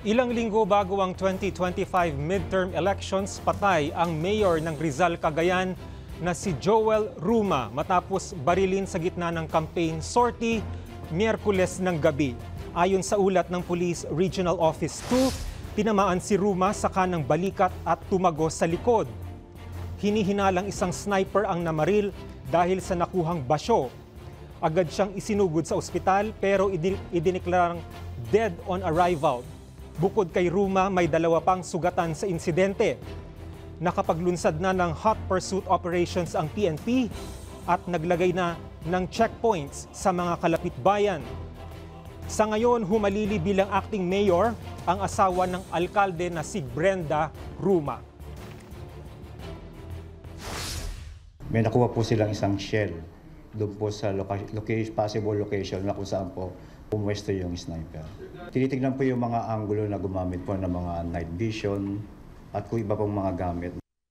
Ilang linggo bago ang 2025 midterm elections, patay ang mayor ng Rizal, Cagayan na si Joel Ruma matapos barilin sa gitna ng campaign sortie Miyerkules ng gabi. Ayon sa ulat ng Police Regional Office 2, tinamaan si Ruma sa kanang balikat at tumagos sa likod. Hinihinalang isang sniper ang namaril dahil sa nakuhang basyo. Agad siyang isinugod sa ospital pero idineklarang dead on arrival. Bukod kay Ruma, may dalawa pang sugatan sa insidente. Nakapaglunsad na ng hot pursuit operations ang PNP at naglagay na ng checkpoints sa mga kalapit bayan. Sa ngayon, humalili bilang acting mayor ang asawa ng alkalde na si Brenda Ruma. May nakuha po silang isang shell doon po sa possible location na kung saan po pumwesto yung sniper. Tinitignan po yung mga angulo na gumamit po ng mga night vision at kung iba pong mga gamit.